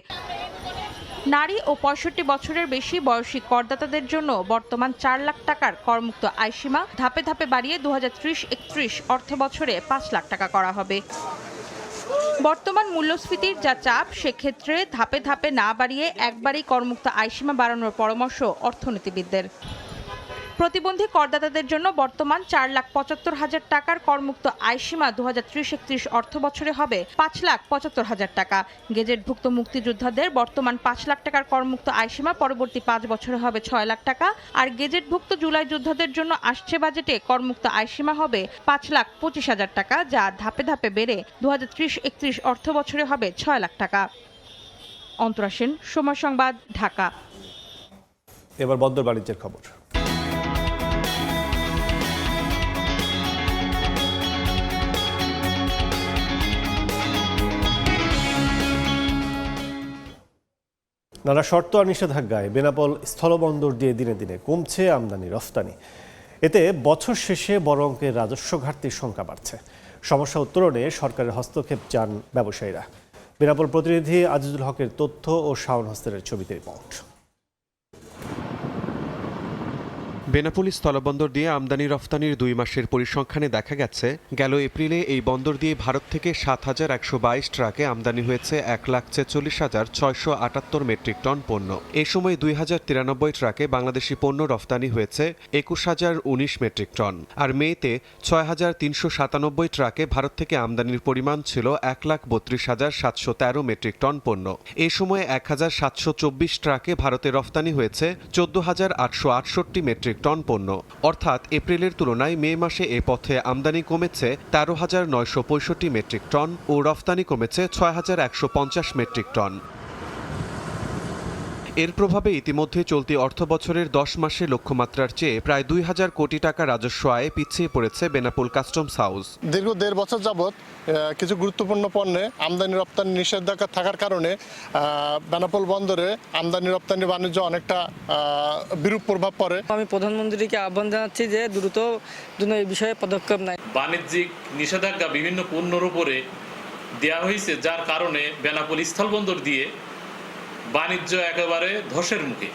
নারী ও 65 বছরের বেশি বয়সী করদাতাদের জন্য বর্তমান 4 লাখ টাকার করমুক্ত আয়সীমা ধাপে ধাপে বাড়িয়ে 2030-31 অর্থ বছরে 5 লাখ টাকা করা হবে। বর্তমান মূল্যস্ফীতির যা চাপ, সেক্ষেত্রে ধাপে ধাপে না বাড়িয়ে একবারেই করমুক্ত আয়সীমা বাড়ানোর পরামর্শ অর্থনীতিবিদদের। প্রতিবন্ধী করদাতাদের জন্য বর্তমান 4,75,000 টাকার করমুক্ত আয়সীমা 2030-31 অর্থ বছরে হবে 5,75,000 টাকা। গেজেটভুক্ত মুক্তিযোদ্ধাদের বর্তমান 5 লাখ টাকার করমুক্ত আয়সীমা পরবর্তী 5 বছরে হবে 6 লাখ টাকা। আর গেজেটভুক্ত জুলাই যোদ্ধাদের জন্য আসছে বাজেটে করমুক্ত আয়সীমা হবে 5,25,000 টাকা, যা ধাপে ধাপে বেড়ে 2030-31 অর্থ বছরে হবে 6 লাখ টাকা। অন্তরা সেন, সময় সংবাদ, ঢাকা। এবার বন্দর বাণিজ্যের খবর। নানা শর্ত আর নিষেধাজ্ঞায় বেনাপোল স্থলবন্দর দিয়ে দিনে দিনে কমছে আমদানি রফতানি। এতে বছর শেষে বড় অঙ্কের রাজস্ব ঘাটতির সংখ্যা বাড়ছে। সমস্যা উত্তরণে সরকারের হস্তক্ষেপ চান ব্যবসায়ীরা। বেনাপোল প্রতিনিধি আজিজুল হকের তথ্য ও শাওন হস্তের ছবিতে রিপোর্ট। বেনাপোল স্থলবন্দর দিয়ে আমদানি রফতানির 2 মাসের পরিসংখ্যানে দেখা গেছে, গেল এপ্রিলে এই বন্দর দিয়ে ভারত থেকে 7,122 ট্রাকে আমদানি হয়েছে 1,46,678 মেট্রিক টন পণ্য। এ সময় 2,093 ট্রাকে বাংলাদেশি পণ্য রফতানি হয়েছে 21,019 মেট্রিক টন। আর মেতে 6,397 ট্রাকে ভারত থেকে আমদানির পরিমাণ ছিল 1,32,713 মেট্রিক টন পণ্য। এ সময় 1,724 ট্রাকে ভারতে রফতানি হয়েছে 14,868 মেট্রিক টন পণ্য। অর্থাৎ এপ্রিলের তুলনায় মে মাসে এ পথে আমদানি কমেছে 13,965 মেট্রিক টন ও রফতানি কমেছে 6,150 মেট্রিক টন। এর প্রভাবে ইতিমধ্যে চলতি অর্থ বছরের 10 মাসে লক্ষ্যমাত্রার চেয়ে প্রায় 2,000 কোটি টাকা রাজস্ব আয়ে পিছিয়ে পড়েছে বেনাপোল কাস্টমস হাউস। দীর্ঘ 1.5 বছর যাবৎ কিছু গুরুত্বপূর্ণ পণ্যে আমদানি রপ্তানি নিষেধাজ্ঞা থাকার কারণে বেনাপোল বন্দরে আমদানি রপ্তানি বাণিজ্য অনেকটা বিরূপ প্রভাব পড়ে। আমি প্রধানমন্ত্রীকে আহ্বান জানাচ্ছি যে দ্রুত এই বিষয়ে পদক্ষেপ নেয়। বাণিজ্যিক নিষেধাজ্ঞা বিভিন্ন পণ্যের উপরে দেওয়া হয়েছে, যার কারণে বেনাপোল স্থলবন্দর দিয়ে বাণিজ্য একেবারে ধসের মুখে।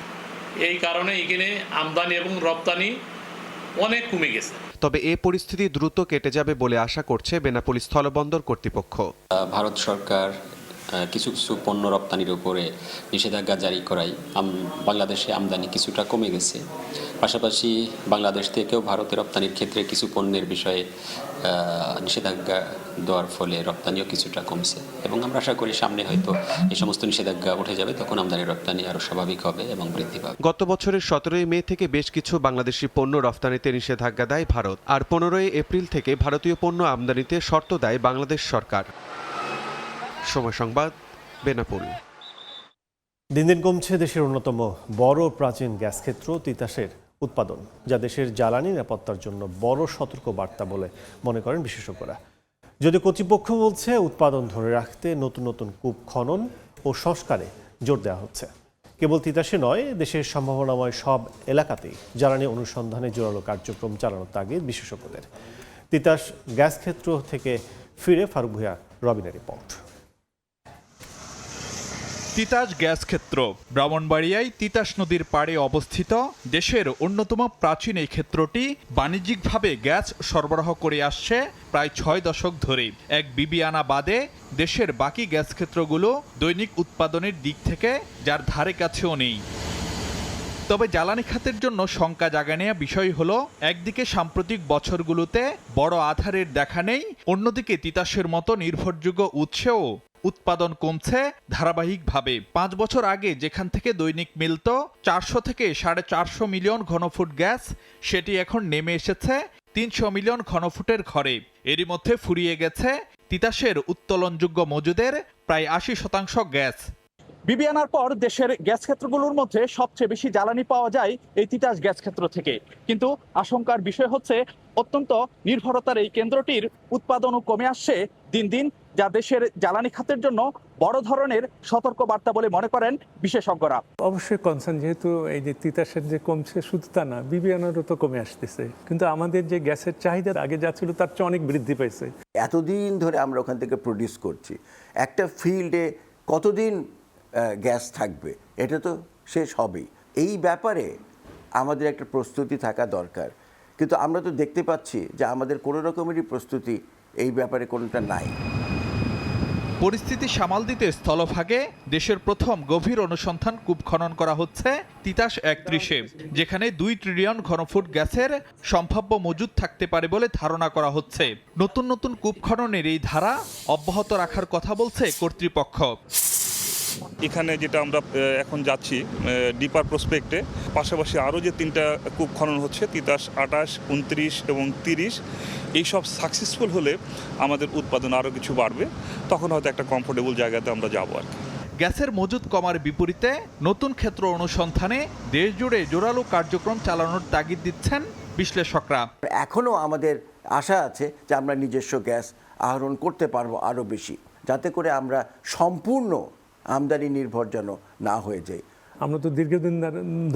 এই কারণে এখানে আমদানি এবং রপ্তানি অনেক কমে গেছে। তবে এই পরিস্থিতি দ্রুত কেটে যাবে বলে আশা করছে বেনাপোল স্থলবন্দর কর্তৃপক্ষ। ভারত সরকার কিছু কিছু পণ্য রপ্তানির উপরে নিষেধাজ্ঞা জারি করায় বাংলাদেশে আমদানি কিছুটা কমে গেছে। পাশাপাশি বাংলাদেশ থেকেও ভারতে রপ্তানির ক্ষেত্রে কিছু পণ্যের বিষয়ে নিষেধাজ্ঞা দেওয়ার ফলে রপ্তানিও কিছুটা কমছে এবং আমরা আশা করি সামনে হয়তো এই সমস্ত নিষেধাজ্ঞা উঠে যাবে, তখন আমদানি রপ্তানি আরও স্বাভাবিক হবে এবং বৃদ্ধি পাবে। গত বছরের 17 মে থেকে বেশ কিছু বাংলাদেশি পণ্য রফতানিতে নিষেধাজ্ঞা দেয় ভারত, আর 15 এপ্রিল থেকে ভারতীয় পণ্য আমদানিতে শর্ত দেয় বাংলাদেশ সরকার। সময় সংবাদ, বেনাপোল। দিন দিন কমছে দেশের অন্যতম বড় প্রাচীন গ্যাস ক্ষেত্র তিতাসের উৎপাদন, যা দেশের জ্বালানি নিরাপত্তার জন্য বড় সতর্ক বার্তা বলে মনে করেন বিশেষজ্ঞরা। যদি কর্তৃপক্ষ বলছে উৎপাদন ধরে রাখতে নতুন নতুন কূপ খনন ও সংস্কারে জোর দেওয়া হচ্ছে। কেবল তিতাসে নয়, দেশের সম্ভাবনাময় সব এলাকাতেই জ্বালানি অনুসন্ধানে জোরালো কার্যক্রম চালানোর তাগিদ বিশেষজ্ঞদের। তিতাস গ্যাস ক্ষেত্র থেকে ফিরে ফারুক ভূঁইয়া রবিনের রিপোর্ট। তিতাস গ্যাস ক্ষেত্র ব্রাহ্মণবাড়িয়ায় তিতাস নদীর পাড়ে অবস্থিত দেশের অন্যতম প্রাচীন এই ক্ষেত্রটি বাণিজ্যিকভাবে গ্যাস সরবরাহ করে আসছে প্রায় 6 দশক ধরে। এক বিবিয়ানা বাদে দেশের বাকি গ্যাস ক্ষেত্রগুলো দৈনিক উৎপাদনের দিক থেকে যার ধারে কাছেও নেই। তবে জ্বালানি খাতের জন্য শঙ্কা জাগানিয়া বিষয় হলো, একদিকে সাম্প্রতিক বছরগুলোতে বড় আধারের দেখা নেই, অন্যদিকে তিতাসের মতো নির্ভরযোগ্য উৎসেও উৎপাদন কমছে ধারাবাহিকভাবে। 5 বছর আগে যেখান থেকে দৈনিক মিলত 400 থেকে 450 মিলিয়ন ঘনফুট গ্যাস, সেটি এখন নেমে এসেছে 300 মিলিয়ন ঘনফুটের ঘরে। এরই মধ্যে ফুরিয়ে গেছে তিতাসের উত্তোলনযোগ্য মজুদের প্রায় 80% গ্যাস। বিবিয়ানার পর দেশের গ্যাস ক্ষেত্রগুলোর মধ্যে সবচেয়ে বেশি জ্বালানি পাওয়া যায় এই তিতাস গ্যাস ক্ষেত্র থেকে। কিন্তু আশঙ্কার বিষয় হচ্ছে, অত্যন্ত নির্ভরতার এই কেন্দ্রটির উৎপাদনও কমে আসছে দিন দিন, যা দেশের জ্বালানি খাতের জন্য বড় ধরনের সতর্ক বার্তা বলে মনে করেন বিশেষজ্ঞরা। অবশ্যই কনসার্ন, যেহেতু এই যে তিতাসের যে কমছে শুধু তা না, বিবিয়ানারও তো কমে আসতেছে, কিন্তু আমাদের যে গ্যাসের চাহিদা আগে যা ছিল তার চেয়ে অনেক বৃদ্ধি পাইছে। এতদিন ধরে আমরা ওখান থেকে প্রডিউস করছি, একটা ফিল্ডে কতদিন গ্যাস থাকবে এটা তো শেষ হবেই। এই ব্যাপারে আমাদের একটা প্রস্তুতি থাকা দরকার, কিন্তু আমরা তো দেখতে পাচ্ছি যে আমাদের কোনো রকমেরই প্রস্তুতি এই ব্যাপারে কোনোটা নাই। পরিস্থিতি সামাল দিতে স্থলভাগে দেশের প্রথম গভীর অনুসন্ধান কূপ খনন করা হচ্ছে তিতাস 31-এ, যেখানে 2 ট্রিলিয়ন ঘনফুট গ্যাসের সম্ভাব্য মজুদ থাকতে পারে বলে ধারণা করা হচ্ছে। নতুন নতুন কূপ খননের এই ধারা অব্যাহত রাখার কথা বলছে কর্তৃপক্ষ। এখানে যেটা আমরা এখন যাচ্ছি ডিপার প্রসপেক্টে, পাশাপাশি আরও যে 3টা কূপ খনন হচ্ছে, তিতাস 28, 29 এবং 30, এইসব সাকসেসফুল হলে আমাদের উৎপাদন আরও কিছু বাড়বে, তখন হয়তো একটা কমফোর্টেবল জায়গাতে আমরা যাবো আর কি। গ্যাসের মজুদ কমার বিপরীতে নতুন ক্ষেত্র অনুসন্ধানে দেশ জুড়ে জোরালো কার্যক্রম চালানোর তাগিদ দিচ্ছেন বিশ্লেষকরা। এখনও আমাদের আশা আছে যে আমরা নিজস্ব গ্যাস আহরণ করতে পারবো আরও বেশি, যাতে করে আমরা সম্পূর্ণ আমদানি নির্ভর যেন না হয়ে যায়। আমরা তো দীর্ঘদিন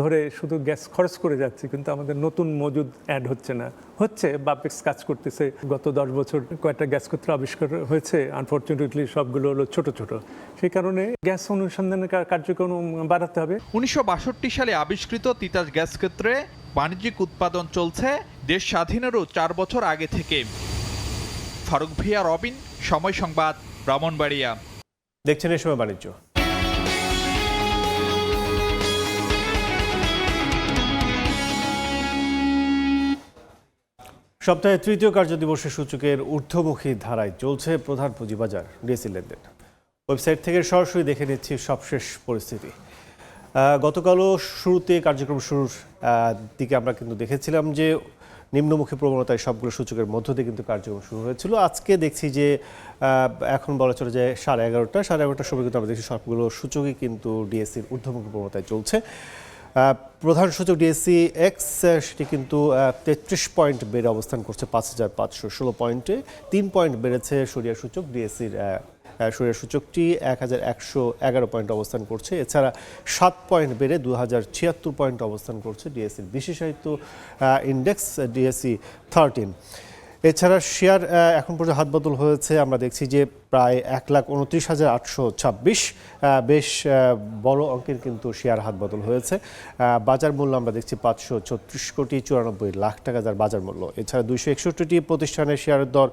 ধরে শুধু গ্যাস খরচ করে যাচ্ছি, কিন্তু আমাদের নতুন মজুদ অ্যাড হচ্ছে না। হচ্ছে, বাপেক্স কাজ করতেছে, গত 10 বছর কয়েকটা গ্যাস ক্ষেত্র আবিষ্কার হয়েছে, আনফর্চুনেটলি সবগুলো হলো ছোট ছোট। সেই কারণে গ্যাস অনুসন্ধানের কার্যক্রম বাড়াতে হবে। 1962 সালে আবিষ্কৃত তিতাস গ্যাস ক্ষেত্রে বাণিজ্যিক উৎপাদন চলছে দেশ স্বাধীনেরও 4 বছর আগে থেকে। ফারুক ভূঁইয়া, রবিন, সময় সংবাদ, ব্রাহ্মণবাড়িয়া। দেখছেন এই সময় বাণিজ্য। সপ্তাহে তৃতীয় কার্যদিবসে সূচকের ঊর্ধ্বমুখী ধারায় চলছে প্রধান পুঁজিবাজার ডিএসই লেনদেন। ওয়েবসাইট থেকে সরাসরি দেখে নিচ্ছি সবশেষ পরিস্থিতি। গতকালও শুরুতে কার্যক্রম শুরুর দিকে আমরা কিন্তু দেখেছিলাম যে নিম্নমুখী প্রবণতায় সবগুলো সূচকের মধ্য দিয়ে কিন্তু কার্যক্রম শুরু হয়েছিল। আজকে দেখছি যে এখন বলা চলে যায় 11:30 সময় কিন্তু আমরা দেখছি সবগুলো সূচকই কিন্তু ডিএসসির ঊর্ধ্বমুখী প্রবণতায় চলছে। প্রধান সূচক ডিএসসি এক্স সেটি কিন্তু 33 পয়েন্ট বেড়ে অবস্থান করছে 5516 পয়েন্টে। 3 পয়েন্ট বেড়েছে সরিয়া সূচক ডিএসসির সরিয়া সূচকটি 1111 পয়েন্ট অবস্থান করছে। এছাড়া 7 পয়েন্ট বেড়ে 2076 পয়েন্ট অবস্থান করছে ডিএসসির বিশেষায়িত ইন্ডেক্স ডিএসসি 13। এছাড়া শেয়ার এখন পর্যন্ত হাতবদল হয়েছে। আমরা দেখছি যে প্রায় 1,29,826। বেশ বড় অঙ্কের কিন্তু শেয়ার হাত বদল হয়েছে। বাজার মূল্য আমরা দেখছি 534,94,00,000 টাকা যার বাজার মূল্য। এছাড়া 261টি প্রতিষ্ঠানের শেয়ারের দর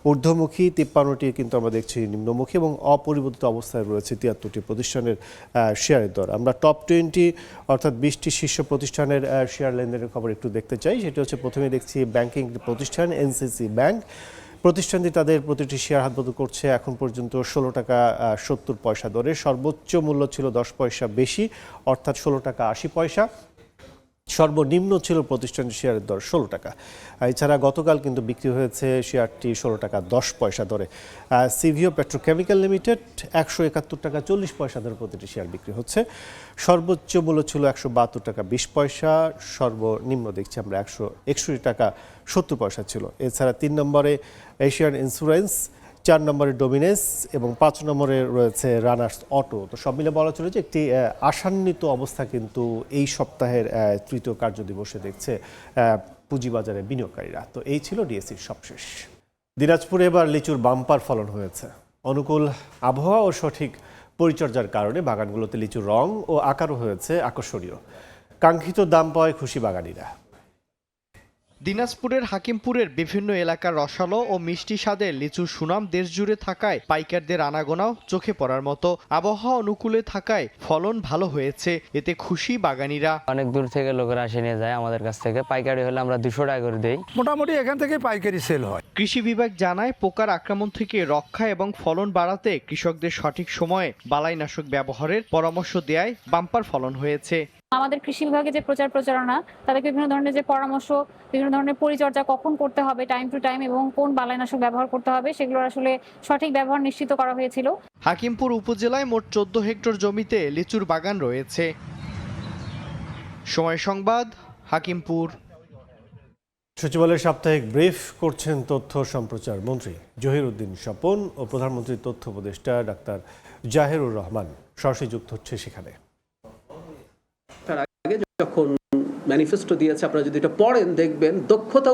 ঊর্ধ্বমুখী, 53টি কিন্তু আমরা দেখছি নিম্নমুখী এবং অপরিবর্তিত অবস্থায় রয়েছে 73টি প্রতিষ্ঠানের শেয়ারের দর। আমরা টপ 20 অর্থাৎ 20টি শীর্ষ প্রতিষ্ঠানের শেয়ার লেনদেনের খবর একটু দেখতে চাই। সেটি হচ্ছে প্রথমে দেখছি ব্যাংকিং প্রতিষ্ঠান এনসিসি ব্যাংক। প্রতিষ্ঠানটি তাদের প্রতিটি শেয়ার হাত বদল করছে এখন পর্যন্ত 16 টাকা 70 পয়সা দরে। সর্বোচ্চ মূল্য ছিল 10 পয়সা বেশি অর্থাৎ 16 টাকা 80 পয়সা। সর্বনিম্ন ছিল প্রতিষ্ঠানের শেয়ারের দর 16 টাকা। এছাড়া গতকাল কিন্তু বিক্রি হয়েছে শেয়ারটি 16 টাকা 10 পয়সা দরে। সিভিও পেট্রোকেমিক্যাল লিমিটেড 171 টাকা 40 পয়সা দরে প্রতিটি শেয়ার বিক্রি হচ্ছে। সর্বোচ্চ মূল্য ছিল 172 টাকা 20 পয়সা, সর্বনিম্ন দেখছি আমরা 161 টাকা 70 পয়সা ছিল। এছাড়া 3 নম্বরে এশিয়ান ইন্স্যুরেন্স, 4 নম্বরে ডোমিনেস এবং 5 নম্বরে রয়েছে রানার্স অটো। তো সব মিলে বলা চলে যে একটি আশান্বিত অবস্থা কিন্তু এই সপ্তাহের তৃতীয় কার্যদিবসে দেখছে পুঁজিবাজারে বিনিয়োগকারীরা। তো এই ছিল ডিএসসির সবশেষ। দিনাজপুরে এবার লিচুর বাম্পার ফলন হয়েছে। অনুকূল আবহাওয়া ও সঠিক পরিচর্যার কারণে বাগানগুলোতে লিচুর রং ও আকারও হয়েছে আকর্ষণীয়। কাঙ্ক্ষিত দাম পায় খুশি বাগানিরা। দিনাজপুরের হাকিমপুরের বিভিন্ন এলাকার রসালো ও মিষ্টি স্বাদের লিচুর সুনাম দেশ জুড়ে থাকায় পাইকারদের আনাগোনাও চোখে পড়ার মতো। আবহাওয়া অনুকূলে থাকায় ফলন ভালো হয়েছে, এতে খুশি বাগানিরা। অনেক দূর থেকে লোকেরা এসে নিয়ে যায় আমাদের কাছ থেকে। পাইকারি হলে আমরা 200 টাকা করে দেই। মোটামুটি এখান থেকে পাইকারি সেল হয়। কৃষি বিভাগ জানায় পোকার আক্রমণ থেকে রক্ষা এবং ফলন বাড়াতে কৃষকদের সঠিক সময়ে বালাইনাশক ব্যবহারের পরামর্শ দেয় বাম্পার ফলন হয়েছে। আমাদের কৃষি বিভাগে যে প্রচারণা, তাদেরকে বিভিন্ন ধরনের যে পরামর্শ, বিভিন্ন ধরনের পরিচর্যা কখন করতে হবে টাইম টু টাইম এবং কোন বালাইনাশক ব্যবহার করতে হবে সেগুলোর আসলে সঠিক ব্যবহার নিশ্চিত করা হয়েছিল। হাকিমপুর উপজেলায় মোট 14 হেক্টর জমিতে লিচুর বাগান রয়েছে। সময় সংবাদ, হাকিমপুর। সচিবালয়ের সাপ্তাহিক ব্রিফ করছেন তথ্য সম্প্রচার মন্ত্রী জহিরুদ্দিন স্বপন ও প্রধানমন্ত্রীর তথ্য উপদেষ্টা ডাক্তার জাহেরুর রহমান। সরাসরি যুক্ত হচ্ছে সেখানে। যখন ম্যানিফেস্টো দিয়েছে আপনারা যদি এটা পড়েন দেখবেন দক্ষতা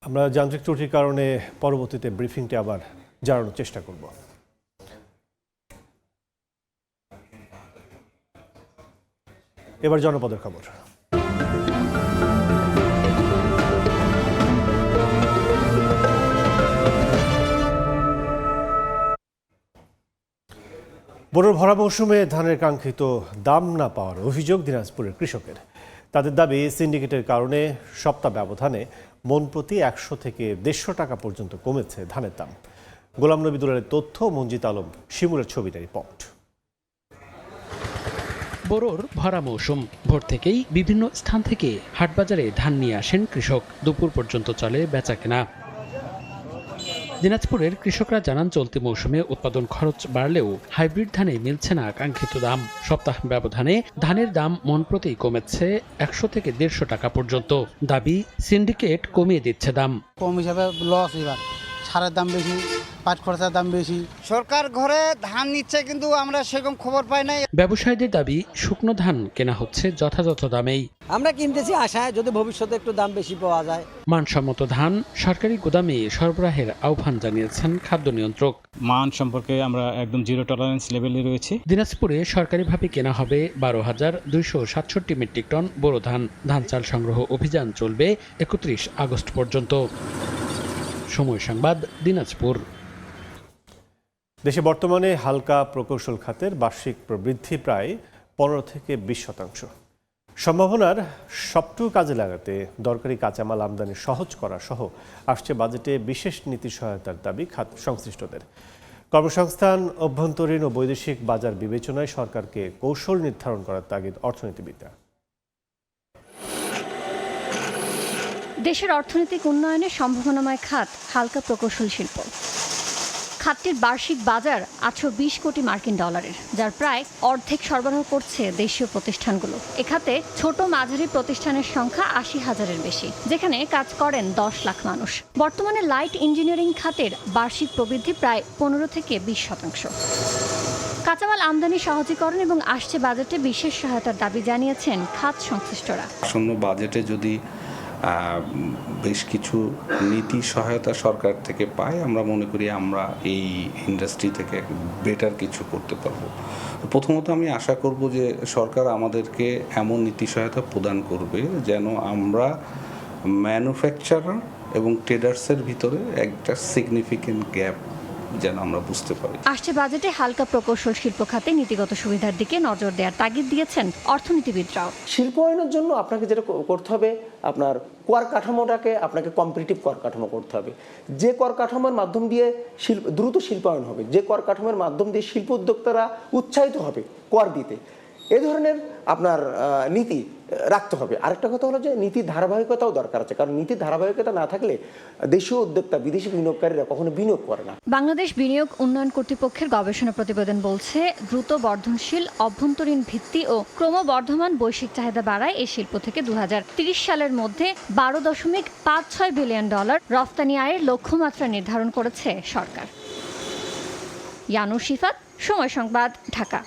আমরা যান্ত্রিক ত্রুটির কারণে পরবর্তীতে ব্রিফিংটি আবার জানানোর চেষ্টা করব। এবার জনপদের খবর। বোরোর ভরা মৌসুমে ধানের কাঙ্ক্ষিত দাম না পাওয়ার অভিযোগ দিনাজপুরের কৃষকের। তাদের দাবি সিন্ডিকেটের কারণে সপ্তাহ ব্যবধানে মন প্রতি 100 থেকে 150 টাকা পর্যন্ত কমেছে ধানের দাম। গোলাম নবী দুলালের তথ্য, মঞ্জিত আলম শিমুলের ছবিটা রিপোর্ট। বোরোর ভরা মৌসুম, ভোর থেকেই বিভিন্ন স্থান থেকে হাটবাজারে ধান নিয়ে আসেন কৃষক। দুপুর পর্যন্ত চলে বেচাকেনা। দিনাজপুরের কৃষকরা জানান চলতি মৌসুমে উৎপাদন খরচ বাড়লেও হাইব্রিড ধানে মিলছে না কাঙ্ক্ষিত দাম। সপ্তাহ ব্যবধানে ধানের দাম মন প্রতি কমেছে 100 থেকে 150 টাকা পর্যন্ত। দাবি সিন্ডিকেট কমিয়ে দিচ্ছে দাম। কম হিসাবে লস, এবার সারের দাম বেশি, পাট খরচার দাম বেশি। সরকার ঘরে ধান নিচ্ছে কিন্তু আমরা সেরকম খবর পাই নাই। ব্যবসায়ীদের দাবি শুকনো ধান কেনা হচ্ছে যথাযথ দামেই। আমরা কিনতেছি আশায় যদি ভবিষ্যতে একটু দাম বেশি পাওয়া যায়। মানসম্মত ধান সরকারি গুদামে সরবরাহের আহ্বান জানিয়েছেন খাদ্য নিয়ন্ত্রক। মান সম্পর্কে আমরা একদম জিরো টলারেন্স লেভেলে রয়েছে। দিনাজপুরে সরকারিভাবে কেনা হবে 12,267 মেট্রিক টন বোরো ধান। ধান চাল সংগ্রহ অভিযান চলবে 31 আগস্ট পর্যন্ত। সময় সংবাদ, দিনাজপুর। দেশে বর্তমানে হালকা প্রকৌশল খাতের বার্ষিক প্রবৃদ্ধি প্রায় 15 থেকে 20%। সম্ভাবনার সবটুকু কাজে লাগাতে দরকারি কাঁচামাল আমদানি সহজ করা সহ আসছে বাজেটে বিশেষ নীতি সহায়তার দাবি খাত সংশ্লিষ্টদের। কর্মসংস্থান, অভ্যন্তরীণ ও বৈদেশিক বাজার বিবেচনায় সরকারকে কৌশল নির্ধারণ করার তাগিদ অর্থনীতিবিদরা। দেশের অর্থনৈতিক উন্নয়নে সম্ভাবনাময় খাত হালকা প্রকৌশল শিল্প। খাতটির বার্ষিক বাজার 820 কোটি মার্কিন ডলারের, যার প্রায় অর্ধেক সরবরাহ করছে দেশীয় প্রতিষ্ঠানগুলো। এ খাতে ছোট মাঝারি প্রতিষ্ঠানের সংখ্যা 80,000-এর বেশি, যেখানে কাজ করেন 10 লাখ মানুষ। বর্তমানে লাইট ইঞ্জিনিয়ারিং খাতের বার্ষিক প্রবৃদ্ধি প্রায় 15 থেকে 20%। কাঁচামাল আমদানি সহজীকরণ এবং আসছে বাজেটে বিশেষ সহায়তার দাবি জানিয়েছেন খাত সংশ্লিষ্টরা। আসন্ন বাজেটে যদি বেশ কিছু নীতি সহায়তা সরকার থেকে পাই, আমরা মনে করি আমরা এই ইন্ডাস্ট্রি থেকে বেটার কিছু করতে পারবো। প্রথমত আমি আশা করব যে সরকার আমাদেরকে এমন নীতি সহায়তা প্রদান করবে যেন আমরা ম্যানুফ্যাকচারার এবং ট্রেডার্সের ভিতরে একটা সিগনিফিকেন্ট গ্যাপ যেন আমরা বুঝতে পারি। আসছে বাজেটে হালকা প্রকৌশল শিল্প খাতে নীতিগত সুবিধার দিকে নজর দেওয়ার তাগিদ দিয়েছেন অর্থনীতিবিদরাও। শিল্পায়নের জন্য আপনাকে যেটা করতে হবে, আপনার কর কাঠামোটাকে আপনাকে কম্পিটিটিভ কর কাঠামো করতে হবে। যে কর কাঠামোর মাধ্যম দিয়ে দ্রুত শিল্পায়ন হবে, যে কর কাঠামোর মাধ্যম দিয়ে শিল্প উদ্যোক্তারা উৎসাহিত হবে কর দিতে, এ ধরনের আপনার নীতি রাখতে হবে। আরেকটা কথা হলো যে নীতির ধারাবাহিকতাও দরকার আছে, কারণ নীতির ধারাবাহিকতা না থাকলে দেশীয় উদ্যোক্তা বিদেশি বিনিয়োগকারীরা কখনো বিনিয়োগ করে না। বাংলাদেশ বিনিয়োগ উন্নয়ন কর্তৃপক্ষের গবেষণা প্রতিবেদন বলছে, দ্রুত বর্ধনশীল অভ্যন্তরীণ ভিত্তি ও ক্রমবর্ধমান বৈশ্বিক চাহিদা বাড়ায় এই শিল্প থেকে 2030 সালের মধ্যে $12.56 বিলিয়ন রফতানি আয়ের লক্ষ্যমাত্রা নির্ধারণ করেছে সরকার। ইয়ানুর শিফাত, সময় সংবাদ, ঢাকা।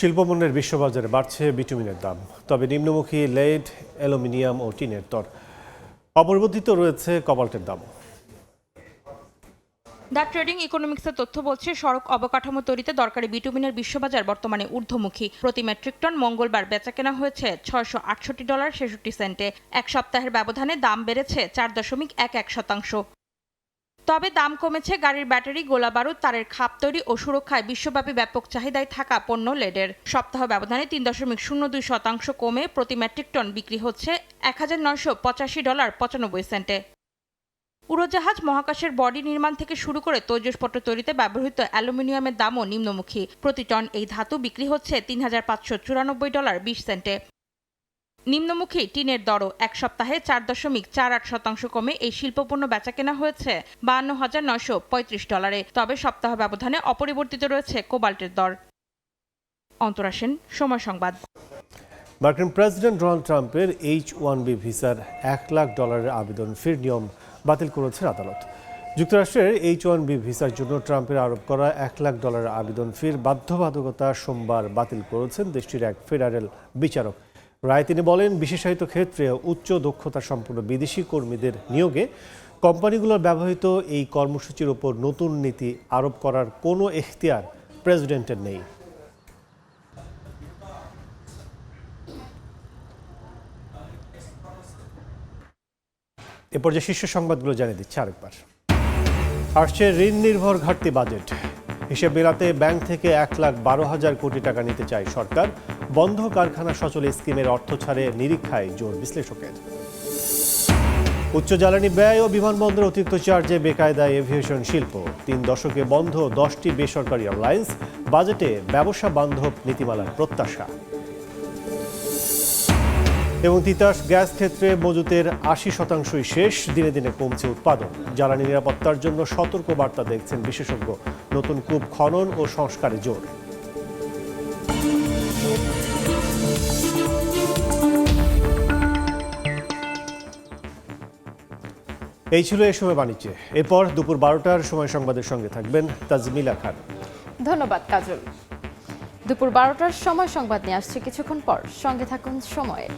শিল্পপণ্যের বিশ্ববাজারে বাড়ছে বিটুমিনের দাম, তবে নিম্নমুখী লেড, অ্যালুমিনিয়াম ও টিনের দর অপরিবর্তিত রয়েছে। কবাল্টের দাম। দ্য ট্রেডিং ইকোনমিক্সের তথ্য বলছে, সড়ক অবকাঠামো তৈরিতে দরকারি বিটুমিনের বিশ্ববাজার বর্তমানে ঊর্ধ্বমুখী। প্রতি মেট্রিক টন মঙ্গলবার বেচাকেনা হয়েছে $668.63। এক সপ্তাহের ব্যবধানে দাম বেড়েছে 4.11%। তবে দাম কমেছে গাড়ির ব্যাটারি, গোলা বারুদ, তারের খাপ তৈরি ও সুরক্ষায় বিশ্বব্যাপী ব্যাপক চাহিদায় থাকা পণ্য লেডের। সপ্তাহ ব্যবধানে 3.02% কমে প্রতি মেট্রিক টন বিক্রি হচ্ছে $1985.95। উড়োজাহাজ, মহাকাশের বডি নির্মাণ থেকে শুরু করে তৈজসপত্র তৈরিতে ব্যবহৃত অ্যালুমিনিয়ামের দামও নিম্নমুখী। প্রতি টন এই ধাতু বিক্রি হচ্ছে $3594.20। নিম্নমুখী টিনের দরও এক সপ্তাহে 4.48% কমে এই শিল্পপণ্য বেচাকেনা হয়েছে $52,935। তবে সপ্তাহ ব্যবধানে অপরিবর্তিত রয়েছে কোবাল্টের দর। অন্তরা সেন, সময় সংবাদ। মার্কিন প্রেসিডেন্ট ডোনাল্ড ট্রাম্পের H-1B ভিসার $1 লাখ আবেদন ফির নিয়ম বাতিল করেছে আদালত। যুক্তরাষ্ট্রের H-1B ভিসার জন্য ট্রাম্পের আরোপ করা $1 লাখ আবেদন ফির বাধ্যবাধকতা সোমবার বাতিল করেছেন দেশটির এক ফেডারেল বিচারক। রায় তিনি বলেন, বিশেষায়িত ক্ষেত্রে উচ্চ দক্ষতা সম্পন্ন বিদেশি কর্মীদের নিয়োগে কোম্পানিগুলোর ব্যবহৃত এই কর্মসূচির উপর নতুন নীতি আরোপ করার কোনো এখতিয়ার প্রেসিডেন্টের নেই। এরপর যে শীর্ষ সংবাদগুলো জানিয়ে দিচ্ছে আরেকবার। আসছে ঋণ নির্ভর ঘাটতি বাজেট। হিসেব মেলাতে ব্যাংক থেকে 1,12,000 কোটি টাকা নিতে চায় সরকার। বন্ধ কারখানা সচলে স্কিমের অর্থ ছাড়ে নিরীক্ষায় জোর বিশ্লেষকের। উচ্চ জ্বালানি ব্যয় ও বিমানবন্দর অতিরিক্ত চার্জে বেকায়দায় এভিয়েশন শিল্প। 3 দশকে বন্ধ 10টি বেসরকারি এয়ারলাইন্স। বাজেটে ব্যবসা বান্ধব নীতিমালার প্রত্যাশা। এবং তিতাস গ্যাস ক্ষেত্রে মজুতের 80% শেষ। দিনে দিনে কমছে উৎপাদন। জ্বালানি নিরাপত্তার জন্য সতর্ক বার্তা দেখছেন বিশেষজ্ঞ। নতুন কূপ খনন ও সংস্কারে জোর। এই ছিল এ সময় বাণিজ্যে। এরপর দুপুর 12টার সময় সংবাদের সঙ্গে থাকবেন তাজমিলা খান। ধন্যবাদ কাজল। দুপুর 12টার সময় সংবাদ নিয়ে আসছে কিছুক্ষণ পর। সঙ্গে থাকুন সময়ে।